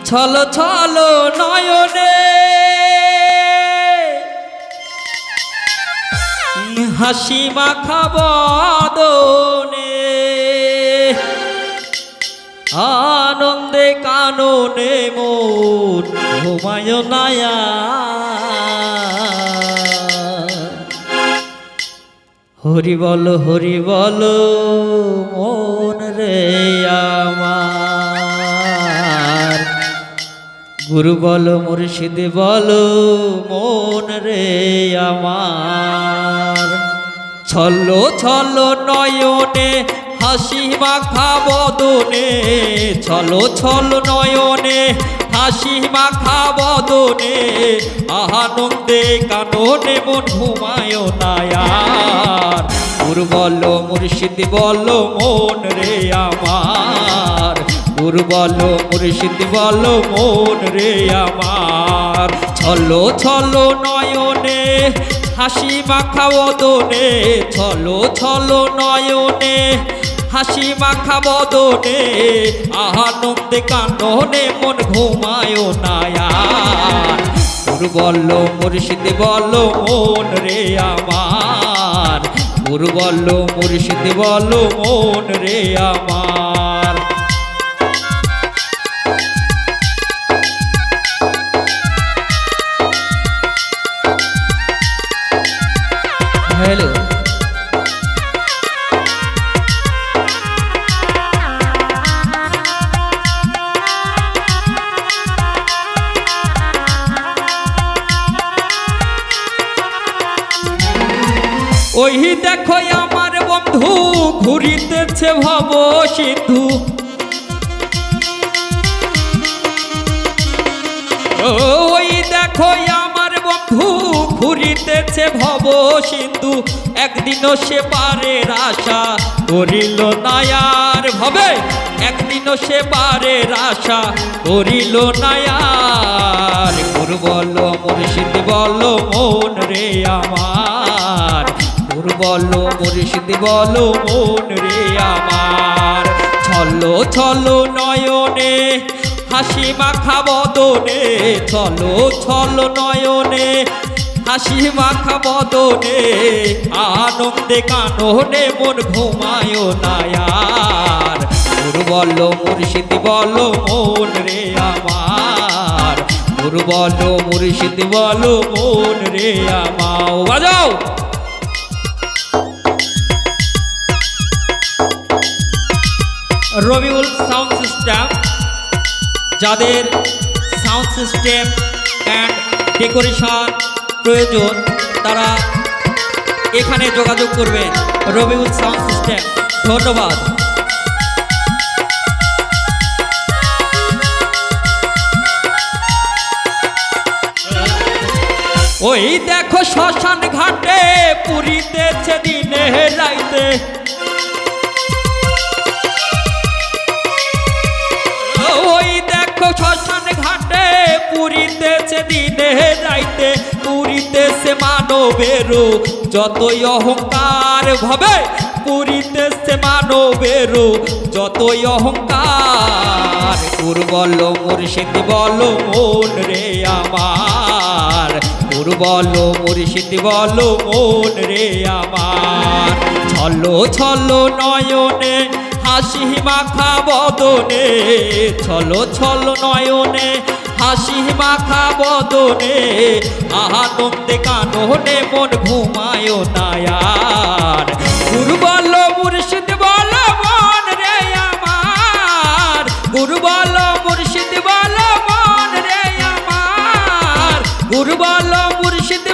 ছলো ছলো নয়নে হাসি মাখা বদনে আনন্দে কাননে মন ঘুমায় নায়া হরি বল মন রে আমার গুরু বল মুর্শিদ বল মন রে আমার ছলো ছলো নয়নে হাসি মাখা বদনে ছলো ছলো নয়নে হাসি মাখা বদনে আনন্দে কাননে মন ঘুমায় নায়ার গুরু বল মুর্শিদ বল মন রে আমার গুরু বল মুর্শিদ বল মন রে আমার ছলো ছলো নয়নে হাসি মাখা বদনে ছলো ছলো নয়নে হাসি মাখা বদনে আনন্দে কাননে মন ঘুমায় নায়ার গুরু বল মুর্শিদ বল মন রে আমার গুরু বল মুর্শিদ বল মন রে আমার হ্যালো ওই দেখো আমার বন্ধু ঘুরিতেছে ভব সিন্ধু ওই দেখো আমার বন্ধু ঘুরিতেছে ভব সিন্ধু একদিনও সে পারের আশা করিল নায়ার ভবে একদিনও সে পারের আশা করিল নায়ার গুরু বল মুর্শিদ বল মন রে আমার গুরু বল মুর্শিদ বল মন রে আমার ছলো ছলো নয়নে হাসি মাখা বদনে ছলো ছলো নয়নে হাসি মাখা বদনে আনন্দে কাননে মন ঘুমায় নায়ার গুরু বল মুর্শিদ বল মন রে আমার গুরু বল মুর্শিদ বল মন রে আমার বাজাও রবিউল সাউন্ড সিস্টেম যাদের সাউন্ড সিস্টেম অ্যান্ড ডেকোরেশন প্রয়োজন তারা এখানে যোগাযোগ করবেন রবিউল সাউন্ড সিস্টেম ধন্যবাদ ওই দেখো শ্মশান ঘাটে পুরিতেছে দিনে রাইতে ওই দেখো শ্মশান ঘাটে পুরিতেছে দিনে রাইতে পুরিতেছে মানবেরও যতই অহংকার ভাবে পুরিতেছে মানবেরও যতই অহংকার গুরু বল মুর্শিদ বল মন রে আমার গুরু বল মুর্শিদ বল মন রে আমার ছলো ছলো নয়নে হাসি মাখা বদনে ছলো ছলো নয়নে হাসি মাখা বদনে আনন্দে কাননে মন ঘুমায় নায়ার গুরু বল মুর্শিদ বল মন রে আমার গুরু বল মুর্শিদ বল মন রে আমার গুরু বল মুর্শিদ